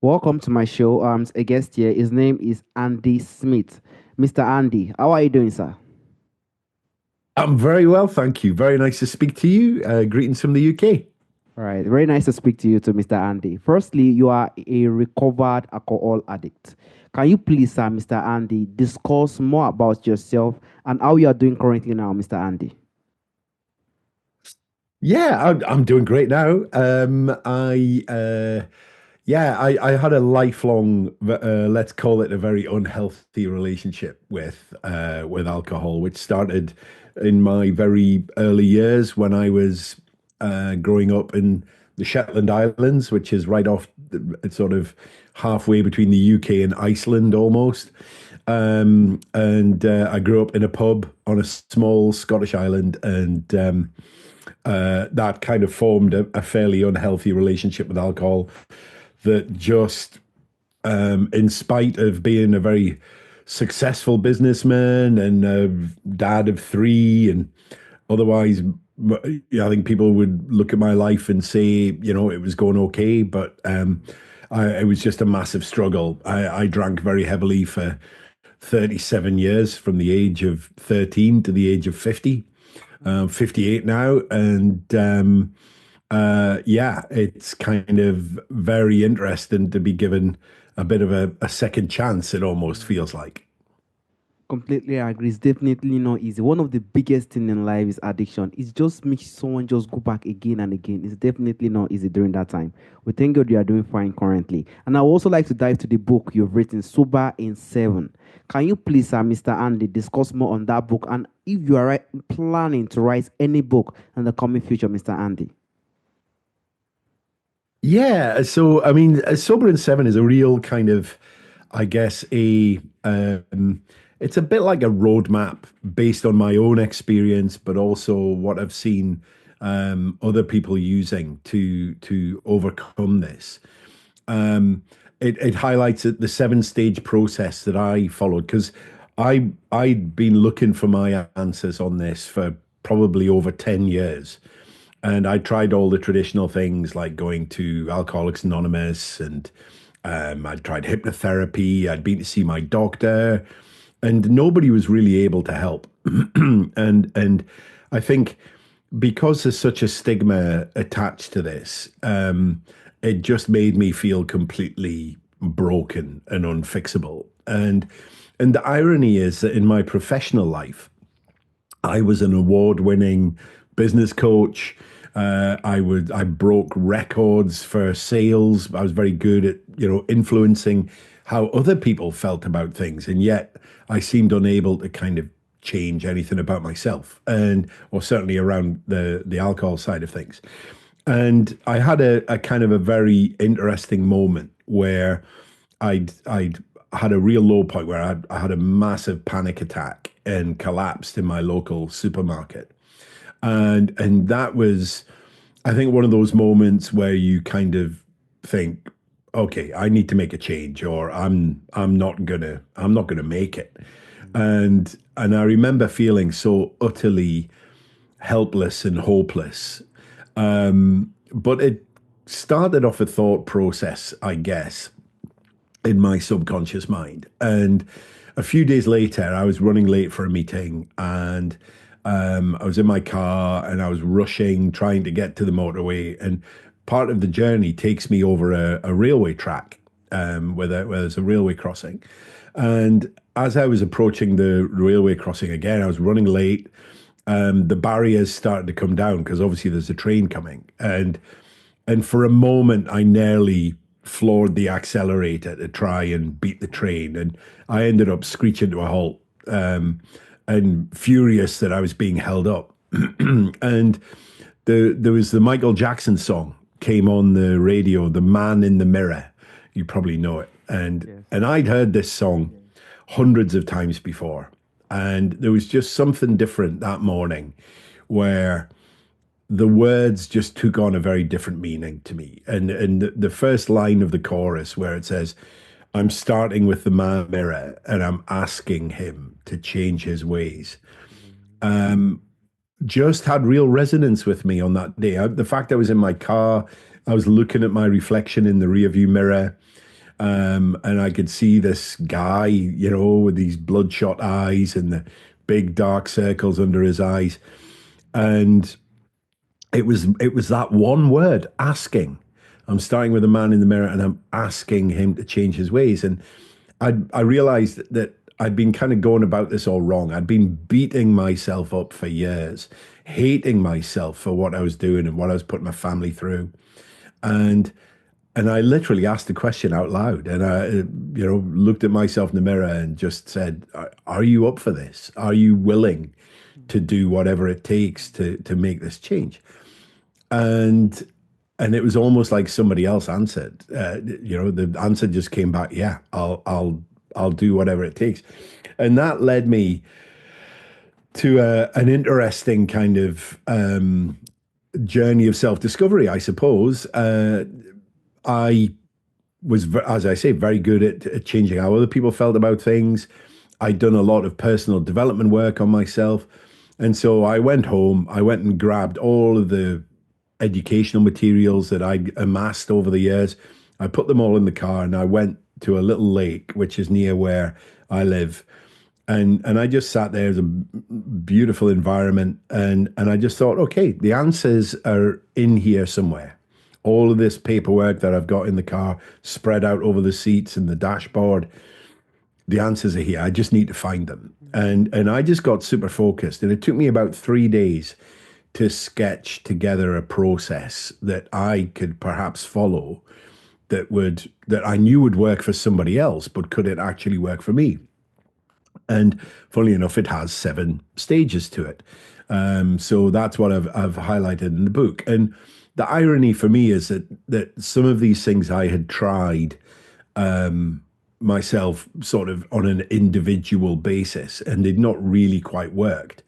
Welcome to my show. A guest here. His name is Andy Smith. Mr. Andy, how are you doing, sir? I'm very well, thank you. Very nice to speak to you. Greetings from the UK. All right, very nice to speak to you, to Mr. Andy. Firstly, you are a recovered alcohol addict. Can you please, Mr. Andy, discuss more about yourself and how you are doing currently now, Mr. Andy? Yeah, I'm doing great now. I had a lifelong, let's call it a very unhealthy relationship with alcohol, which started in my very early years when I was growing up in the Shetland Islands, which is right off, it's sort of halfway between the UK and Iceland almost. And I grew up in a pub on a small Scottish island, and that kind of formed a fairly unhealthy relationship with alcohol that just, in spite of being a very successful businessman and a dad of three, and otherwise, I think people would look at my life and say, it was going okay, but it was just a massive struggle. I drank very heavily for 37 years from the age of 13 to the age of 50. 58 now. And yeah, it's kind of very interesting to be given a bit of a second chance, it almost feels like. Completely agree. It's definitely not easy. One of the biggest thing in life is addiction. It just makes someone just go back again and again. It's definitely not easy during that time. We thank God you are doing fine currently. And I would also like to dive to the book you've written, Sober in Seven. Can you please, Mr. Andy, discuss more on that book? And if you are planning to write any book in the coming future, Mr. Andy? Yeah, so I mean, Sober and Seven is a real kind of, I guess, it's a bit like a roadmap based on my own experience, but also what I've seen other people using to overcome this. Um, it highlights the seven-stage process that I followed because I'd been looking for my answers on this for probably over 10 years. And I tried all the traditional things like going to Alcoholics Anonymous, and I'd tried hypnotherapy. I'd been to see my doctor, and nobody was really able to help. And I think because there's such a stigma attached to this, it just made me feel completely broken and unfixable. And the irony is that in my professional life, I was an award-winning business coach. I broke records for sales. I was very good at influencing how other people felt about things, and yet I seemed unable to kind of change anything about myself, and or certainly around the alcohol side of things. And I had a kind of a very interesting moment where I'd had a real low point where I had a massive panic attack and collapsed in my local supermarket. And that was, I think, one of those moments where you kind of think, okay, I need to make a change, or I'm not gonna make it. And I remember feeling so utterly helpless and hopeless. But it started off a thought process, I guess, in my subconscious mind. And a few days later, I was running late for a meeting, and I was in my car and I was rushing, trying to get to the motorway. And part of the journey takes me over a railway track, where there's a railway crossing. And as I was approaching the railway crossing again, I was running late. The barriers started to come down because obviously there's a train coming. And for a moment, I nearly floored the accelerator to try and beat the train. And I ended up screeching to a halt, and furious that I was being held up. And there was the Michael Jackson song came on the radio, "The Man in the Mirror." You probably know it. And Yes. and I'd heard this song hundreds of times before. And there was just something different that morning where the words just took on a very different meaning to me. And the first line of the chorus where it says, "I'm starting with the man mirror and I'm asking him to change his ways," just had real resonance with me on that day. The fact I was in my car, I was looking at my reflection in the rearview mirror, And I could see this guy, with these bloodshot eyes and the big dark circles under his eyes. And it was that one word, asking. I'm starting with a man in the mirror and I'm asking him to change his ways. And I realized that I'd been kind of going about this all wrong. I'd been beating myself up for years, hating myself for what I was doing and what I was putting my family through. And and I literally asked the question out loud, and I, looked at myself in the mirror and just said, "Are you up for this? Are you willing to do whatever it takes to make this change?" And and it was almost like somebody else answered. The answer just came back, "Yeah, I'll do whatever it takes," and that led me to an interesting kind of journey of self discovery, I suppose. I was, as I say, very good at changing how other people felt about things. I'd done a lot of personal development work on myself. And so I went home, I went and grabbed all of the educational materials that I'd amassed over the years. I put them all in the car and I went to a little lake, which is near where I live. And I just sat there. It was a beautiful environment. And I just thought, okay, the answers are in here somewhere. All of this paperwork that I've got in the car spread out over the seats and the dashboard, the answers are here. I just need to find them. And I just got super focused. And it took me about 3 days to sketch together a process that I could perhaps follow that I knew would work for somebody else, but could it actually work for me? And funnily enough, it has 7 stages to it. So that's what I've highlighted in the book. And the irony for me is that some of these things I had tried myself sort of on an individual basis, and they'd not really quite worked.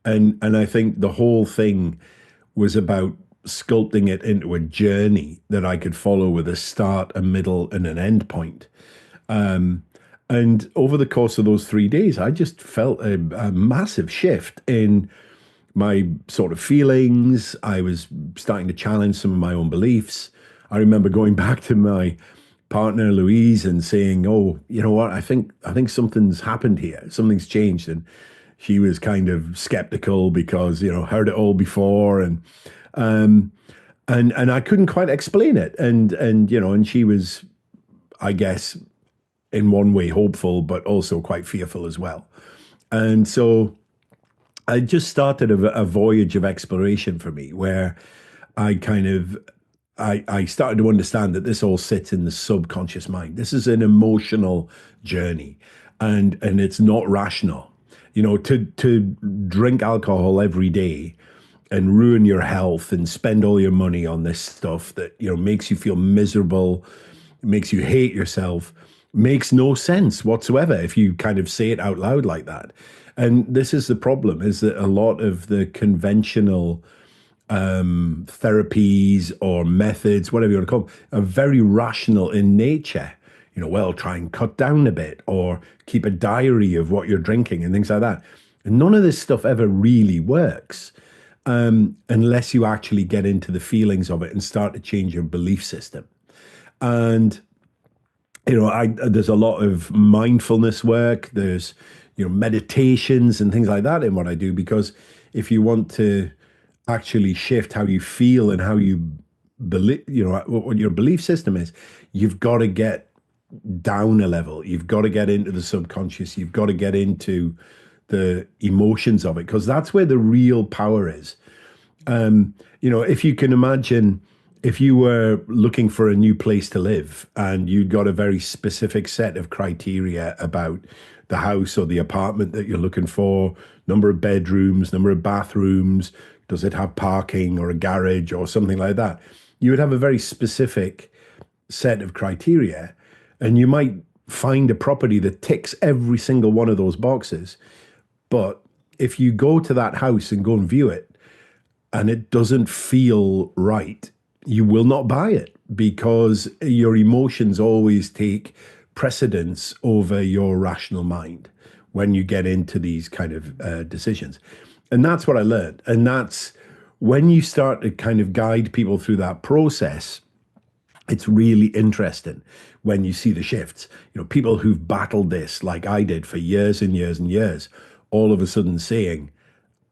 And I think the whole thing was about sculpting it into a journey that I could follow with a start, a middle, and an end point. And over the course of those 3 days, I just felt a massive shift in my sort of feelings. I was starting to challenge some of my own beliefs. I remember going back to my partner Louise and saying, "Oh, you know what? I think something's happened here. Something's changed." And she was kind of skeptical because heard it all before, um, and I couldn't quite explain it. And she was, I guess, in one way hopeful, but also quite fearful as well. And so I just started a voyage of exploration for me, where I kind of I started to understand that this all sits in the subconscious mind. This is an emotional journey, and it's not rational. To drink alcohol every day and ruin your health and spend all your money on this stuff that makes you feel miserable, makes you hate yourself, makes no sense whatsoever if you kind of say it out loud like that. And this is the problem, is that a lot of the conventional therapies or methods, whatever you want to call them, are very rational in nature. Well, try and cut down a bit or keep a diary of what you're drinking and things like that. And none of this stuff ever really works unless you actually get into the feelings of it and start to change your belief system. And there's a lot of mindfulness work. There's meditations and things like that in what I do, because if you want to actually shift how you feel and how you believe, what your belief system is, you've got to get down a level. You've got to get into the subconscious. You've got to get into the emotions of it, because that's where the real power is. If you can imagine, if you were looking for a new place to live and you'd got a very specific set of criteria about the house or the apartment that you're looking for, number of bedrooms, number of bathrooms, does it have parking or a garage or something like that? You would have a very specific set of criteria, and you might find a property that ticks every single one of those boxes. But if you go to that house and go and view it and it doesn't feel right, you will not buy it, because your emotions always take precedence over your rational mind when you get into these kind of decisions. And that's what I learned. And that's when you start to kind of guide people through that process, It's really interesting when you see the shifts. People who've battled this like I did for years and years and years, all of a sudden saying,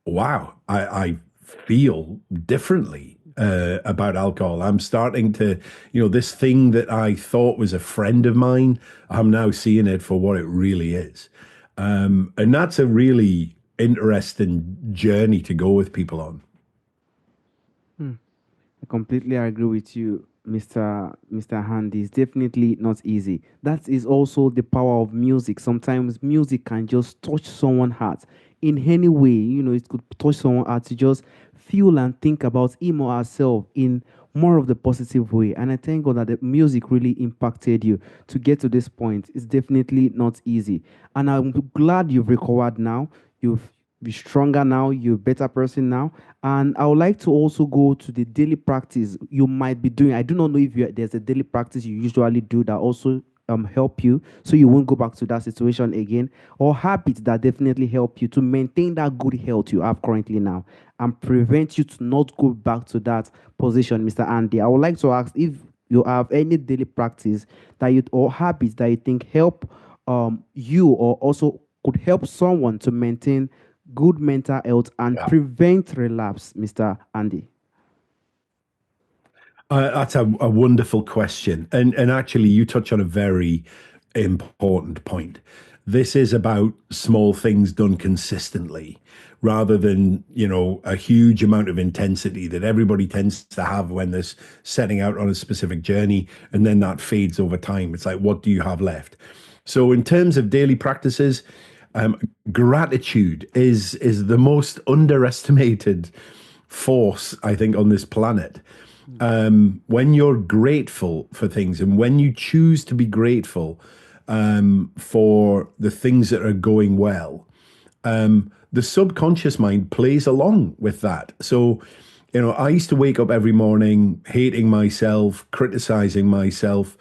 wow, I feel differently about alcohol. I'm starting to, this thing that I thought was a friend of mine, I'm now seeing it for what it really is. And that's a really interesting journey to go with people on. Hmm. I completely agree with you, Mr. Handy. It's definitely not easy. That is also the power of music. Sometimes music can just touch someone's heart in any way. It could touch someone's heart to just feel and think about him or herself in more of the positive way. And I thank God that the music really impacted you to get to this point. It's definitely not easy. And I'm glad you've recovered now. You've be stronger now. You're a better person now. And I would like to also go to the daily practice you might be doing. I do not know if there's a daily practice you usually do that also help you so you won't go back to that situation again, or habits that definitely help you to maintain that good health you have currently now and prevent you to not go back to that position, Mr. Andy. I would like to ask if you have any daily practice that you or habits that you think help you or also could help someone to maintain good mental health and Yeah. prevent relapse, Mr. Andy? That's a wonderful question. And actually, you touch on a very important point. This is about small things done consistently rather than, a huge amount of intensity that everybody tends to have when they're setting out on a specific journey. And then that fades over time. It's like, what do you have left? So, in terms of daily practices, um, gratitude is the most underestimated force, I think, on this planet. When you're grateful for things and when you choose to be grateful for the things that are going well, the subconscious mind plays along with that. So, I used to wake up every morning hating myself, criticizing myself.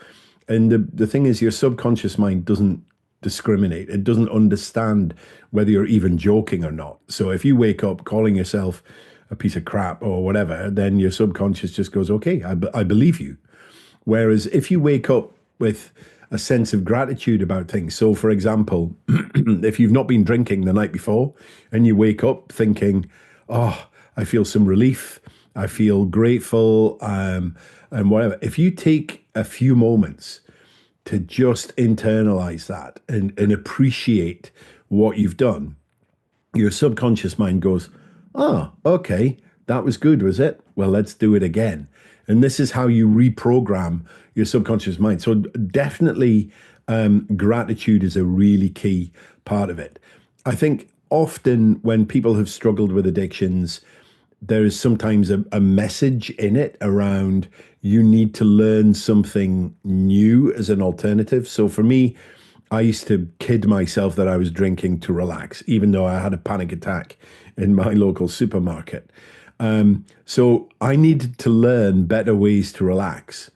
And the thing is, your subconscious mind doesn't discriminate. It doesn't understand whether you're even joking or not. So if you wake up calling yourself a piece of crap or whatever, then your subconscious just goes, okay, I believe you. Whereas if you wake up with a sense of gratitude about things, so for example, if you've not been drinking the night before and you wake up thinking, oh, I feel some relief, I feel grateful, and whatever. If you take a few moments to just internalize that and appreciate what you've done, your subconscious mind goes, oh, okay, that was good, was it? Well, let's do it again. And this is how you reprogram your subconscious mind. So definitely, gratitude is a really key part of it. I think often when people have struggled with addictions, there is sometimes a message in it around you need to learn something new as an alternative. So for me, I used to kid myself that I was drinking to relax, even though I had a panic attack in my local supermarket. So I needed to learn better ways to relax.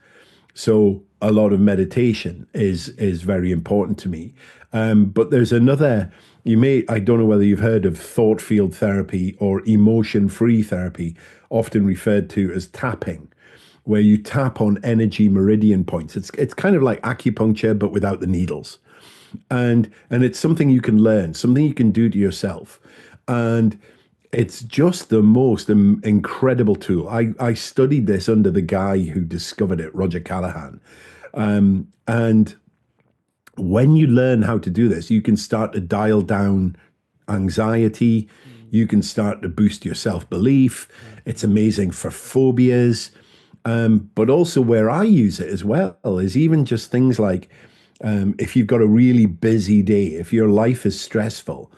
So a lot of meditation is very important to me. But there's another, I don't know whether you've heard of thought field therapy or emotion free therapy, often referred to as tapping, where you tap on energy meridian points. It's kind of like acupuncture, but without the needles. And it's something you can learn, something you can do to yourself. And it's just the most incredible tool. I studied this under the guy who discovered it, Roger Callahan. And when you learn how to do this, you can start to dial down anxiety. Mm, You can start to boost your self belief. It's okay. amazing for phobias. But also, where I use it as well is even just things like if you've got a really busy day, if your life is stressful,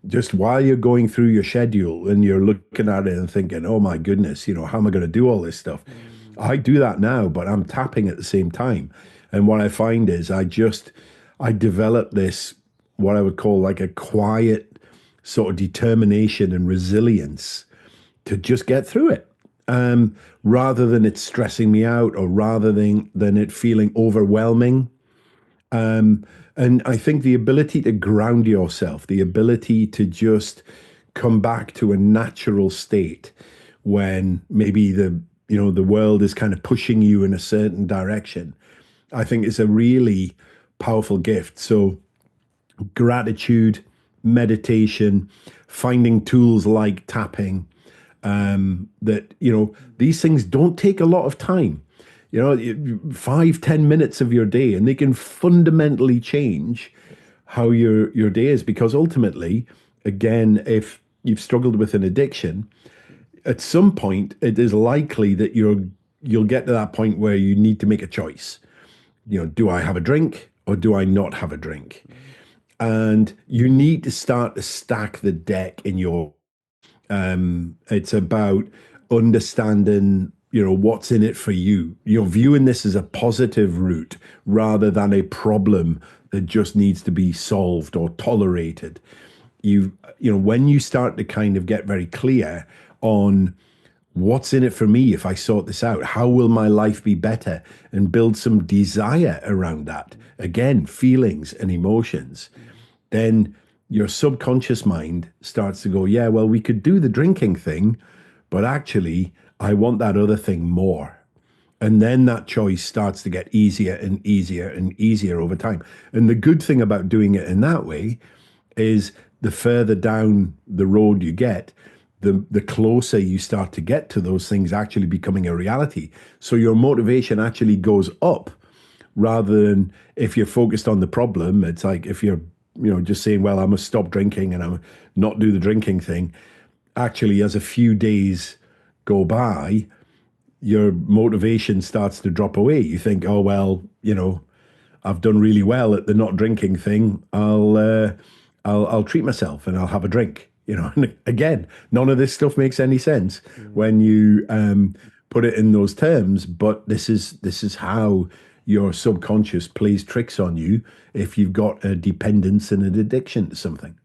just while you're going through your schedule and you're looking at it and thinking, oh my goodness, how am I going to do all this stuff? Mm, I do that now, but I'm tapping at the same time. And what I find is I develop this, what I would call like a quiet sort of determination and resilience to just get through it. Rather than it stressing me out or rather than it feeling overwhelming. And I think the ability to ground yourself, the ability to just come back to a natural state when maybe the world is kind of pushing you in a certain direction, I think is a really powerful gift. So gratitude, meditation, finding tools like tapping, that, these things don't take a lot of time. 5, 10 minutes of your day, and they can fundamentally change how your day is. Because ultimately, again, if you've struggled with an addiction, at some point it is likely that you'll get to that point where you need to make a choice. Do I have a drink or do I not have a drink? And you need to start to stack the deck in your. It's about understanding, what's in it for you. You're viewing this as a positive route rather than a problem that just needs to be solved or tolerated. When you start to kind of get very clear on what's in it for me if I sort this out, how will my life be better, and build some desire around that, again, feelings and emotions, then your subconscious mind starts to go, yeah, well, we could do the drinking thing, but actually, I want that other thing more. And then that choice starts to get easier and easier and easier over time. And the good thing about doing it in that way is the further down the road you get, the closer you start to get to those things actually becoming a reality. So your motivation actually goes up, rather than if you're focused on the problem. It's like if you're, just saying, well, I must stop drinking and I'm not do the drinking thing. Actually, as a few days go by, your motivation starts to drop away. You think, oh, well, I've done really well at the not drinking thing. I'll treat myself and I'll have a drink. And again, none of this stuff makes any sense when you put it in those terms. But this is how your subconscious plays tricks on you if you've got a dependence and an addiction to something.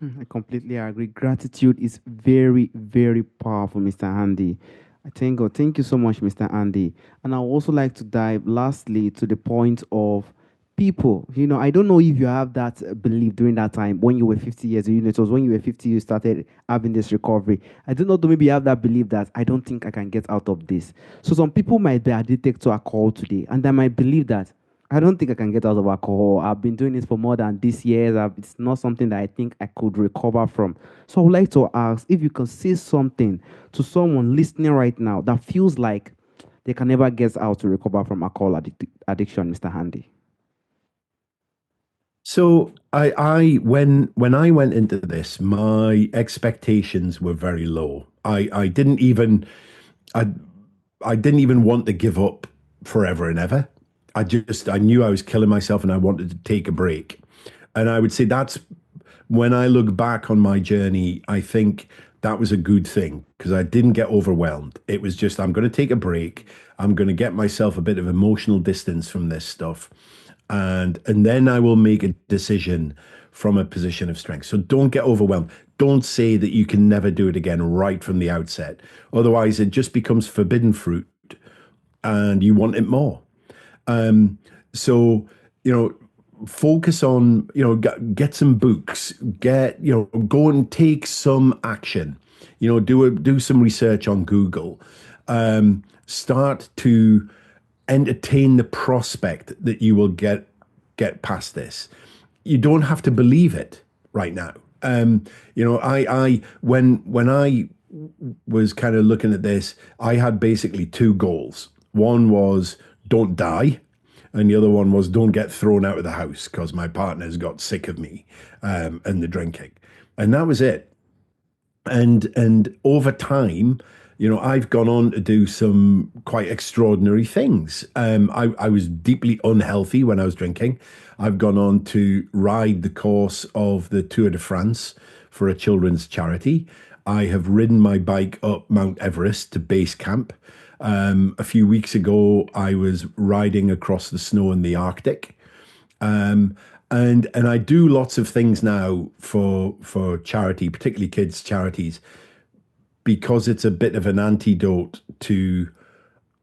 I completely agree. Gratitude is very, very powerful, Mr. Andy. I thank God. Thank you so much, Mr. Andy. And I would also like to dive lastly to the point of people. I don't know if you have that belief during that time when you were 50 years. It was when you were 50 you started having this recovery. I do not know, maybe you have that belief that I don't think I can get out of this. So some people might be addicted to alcohol today, and they might believe that I don't think I can get out of alcohol. I've been doing this for more than this years. It's not something that I think I could recover from. So I would like to ask if you can say something to someone listening right now that feels like they can never get out to recover from alcohol addiction, Mr. Handy. So when I went into this, my expectations were very low. I I didn't even want to give up forever and ever. I knew I was killing myself and I wanted to take a break. And I would say that's when I look back on my journey, I think that was a good thing because I didn't get overwhelmed. It was just, I'm going to take a break. I'm going to get myself a bit of emotional distance from this stuff. And then I will make a decision from a position of strength. So don't get overwhelmed. Don't say that you can never do it again right from the outset. Otherwise, it just becomes forbidden fruit and you want it more. So, focus on, get some books, go and take some action, do some research on Google, start to entertain the prospect that you will get past this. You don't have to believe it right now. When I was kind of looking at this, I had basically two goals. One was don't die, and the other one was don't get thrown out of the house because my partner's got sick of me and the drinking, and that was it. And over time, I've gone on to do some quite extraordinary things. I was deeply unhealthy when I was drinking. I've gone on to ride the course of the Tour de France for a children's charity. I have ridden my bike up Mount Everest to base camp. A few weeks ago, I was riding across the snow in the Arctic. And I do lots of things now for charity, particularly kids' charities, because it's a bit of an antidote to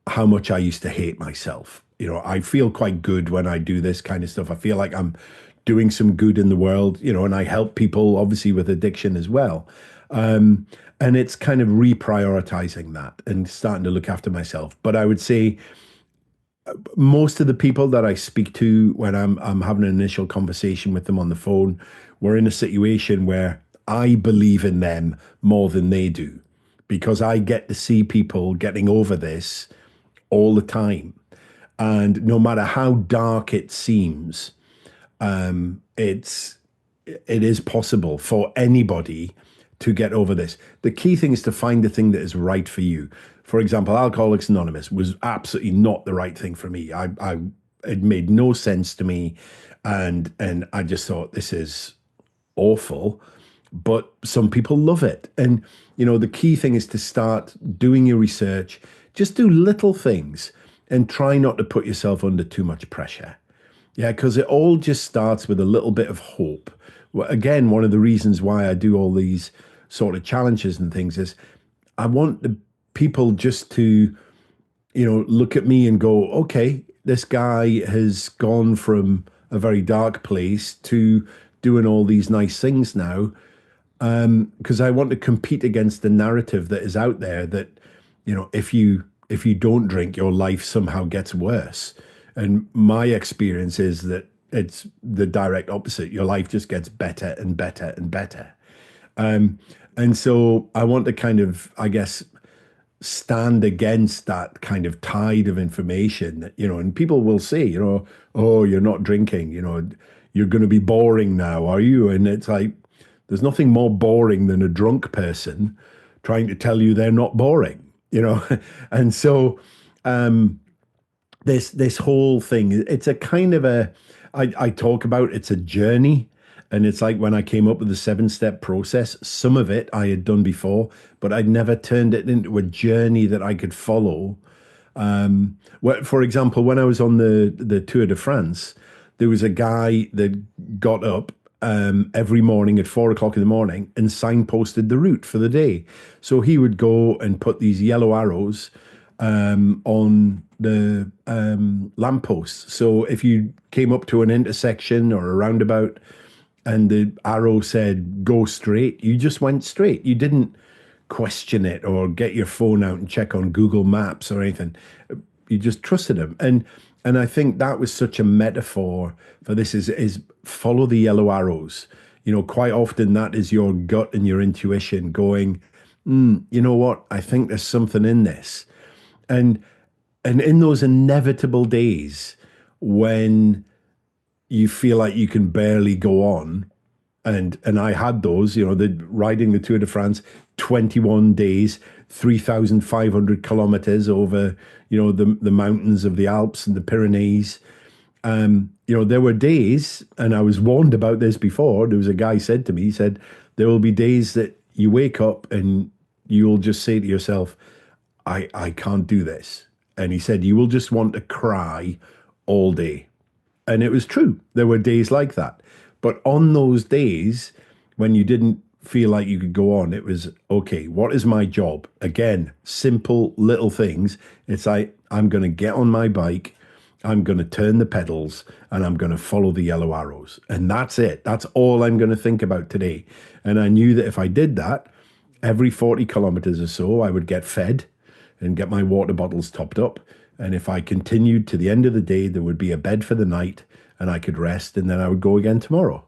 how much I used to hate myself. I feel quite good when I do this kind of stuff. I feel like I'm doing some good in the world, and I help people obviously with addiction as well. And it's kind of reprioritizing that and starting to look after myself. But I would say most of the people that I speak to when I'm having an initial conversation with them on the phone, we're in a situation where I believe in them more than they do because I get to see people getting over this all the time. And no matter how dark it seems, it's it is possible for anybody to get over this. The key thing is to find the thing that is right for you. For example, Alcoholics Anonymous was absolutely not the right thing for me. I it made no sense to me, and I just thought this is awful. But some people love it, and the key thing is to start doing your research. Just do little things and try not to put yourself under too much pressure. Yeah, because it all just starts with a little bit of hope. Well, again, one of the reasons why I do all these sort of challenges and things is I want the people just to, look at me and go, okay, this guy has gone from a very dark place to doing all these nice things now. Because I want to compete against the narrative that is out there that, if you don't drink, your life somehow gets worse. And my experience is that it's the direct opposite. Your life just gets better and better and better. And so I want to kind of, I guess, stand against that kind of tide of information that, and people will say, oh, you're not drinking, you're going to be boring now, are you? And it's like, there's nothing more boring than a drunk person trying to tell you they're not boring, And so, this whole thing, it's a kind of I talk about it's a journey. And it's like when I came up with the 7-step process, some of it I had done before, but I'd never turned it into a journey that I could follow. For example, when I was on the Tour de France, there was a guy that got up every morning at 4 o'clock in the morning and signposted the route for the day. So he would go and put these yellow arrows on the lampposts. So if you came up to an intersection or a roundabout and the arrow said go straight, you just went straight. You didn't question it or get your phone out and check on Google Maps or anything. You just trusted him. And I think that was such a metaphor for this is follow the yellow arrows. Quite often that is your gut and your intuition going, you know what? I think there's something in this. And in those inevitable days when you feel like you can barely go on, and I had those, riding the Tour de France, 21 days, 3,500 kilometers over, the mountains of the Alps and the Pyrenees. There were days, and I was warned about this before. There was a guy said to me, he said, there will be days that you wake up and you'll just say to yourself, I can't do this. And he said, you will just want to cry all day. And it was true. There were days like that. But on those days when you didn't feel like you could go on, it was, okay, what is my job? Again, simple little things. It's like, I'm going to get on my bike, I'm going to turn the pedals, and I'm going to follow the yellow arrows. And that's it. That's all I'm going to think about today. And I knew that if I did that, every 40 kilometers or so, I would get fed and get my water bottles topped up. And if I continued to the end of the day, there would be a bed for the night and I could rest, and then I would go again tomorrow.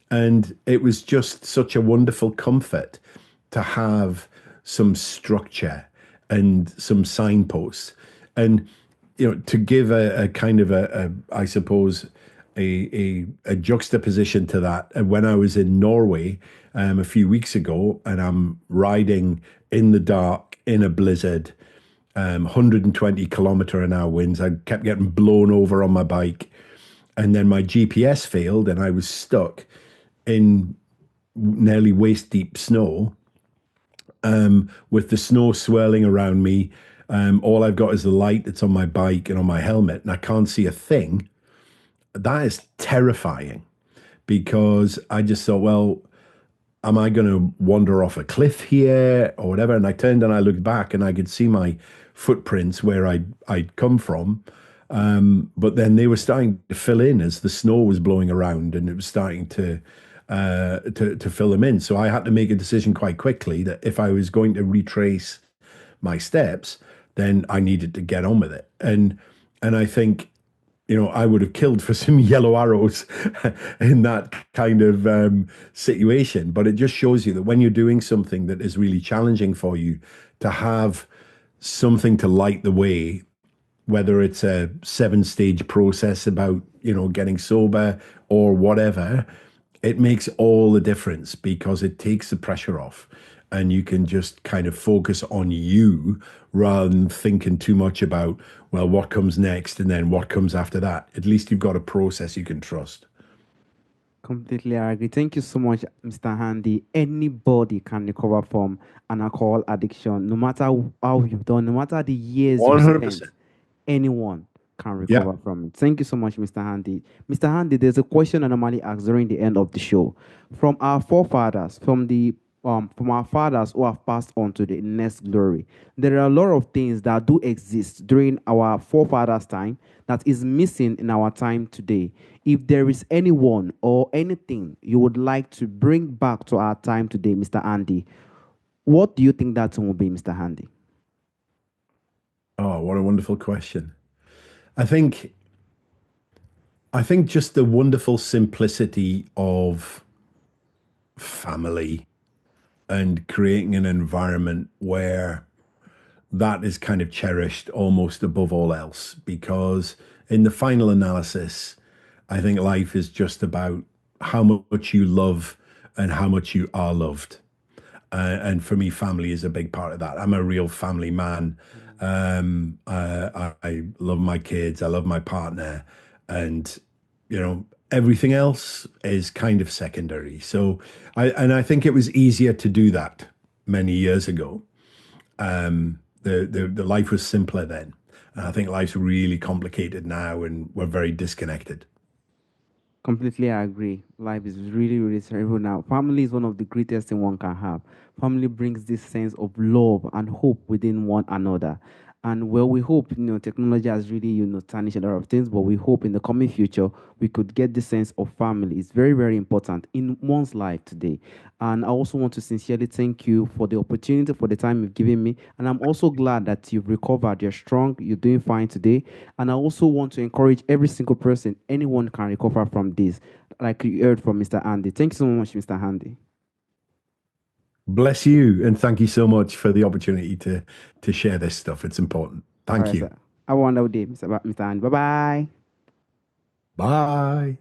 And it was just such a wonderful comfort to have some structure and some signposts. And, to give a kind of I suppose, a juxtaposition to that. And when I was in Norway a few weeks ago, and I'm riding in the dark in a blizzard, 120-kilometer-an-hour winds. I kept getting blown over on my bike. And then my GPS failed and I was stuck in nearly waist deep snow, with the snow swirling around me. All I've got is the light that's on my bike and on my helmet, and I can't see a thing. That is terrifying because I just thought, well, am I going to wander off a cliff here or whatever? And I turned and I looked back and I could see my footprints where I'd come from. But then they were starting to fill in as the snow was blowing around and it was starting to to fill them in. So I had to make a decision quite quickly that if I was going to retrace my steps, then I needed to get on with it. And I think, I would have killed for some yellow arrows in that kind of situation. But it just shows you that when you're doing something that is really challenging for you, to have something to light the way, whether it's a 7 stage process about, getting sober or whatever, it makes all the difference because it takes the pressure off and you can just kind of focus on you rather than thinking too much about, well, what comes next and then what comes after that. At least you've got a process you can trust. Completely agree. Thank you so much, Mr. Handy. Anybody can recover from an alcohol addiction, no matter how you've done, no matter the years you've spent. 100%. Anyone can Yeah. recover from it. Thank you so much, Mr. Handy. Mr. Handy, there's a question I normally ask during the end of the show. From our forefathers, from our fathers who have passed on to the next glory, there are a lot of things that do exist during our forefathers' time that is missing in our time today. If there is anyone or anything you would like to bring back to our time today, Mr. Andy, what do you think that will be, Mr. Handy? Oh, what a wonderful question. I think I think just the wonderful simplicity of family and creating an environment where that is kind of cherished almost above all else. Because in the final analysis, I think life is just about how much you love and how much you are loved. And for me, family is a big part of that. I'm a real family man. I love my kids. I love my partner, and everything else is kind of secondary. So I think it was easier to do that many years ago. The life was simpler then. And I think life's really complicated now, and we're very disconnected. Completely agree. Life is really, really terrible now. Family is one of the greatest thing one can have. Family brings this sense of love and hope within one another. And well, we hope, technology has really, tarnished a lot of things, but we hope in the coming future we could get this sense of family. It's very, very important in one's life today. And I also want to sincerely thank you for the opportunity, for the time you've given me. And I'm also glad that you've recovered. You're strong. You're doing fine today. And I also want to encourage every single person, anyone can recover from this, like you heard from Mr. Andy. Thank you so much, Mr. Andy. Bless you, and thank you so much for the opportunity to share this stuff. It's important. All Thank right, you. sir. Have a wonderful day, Mr. Andy. Bye bye. Bye.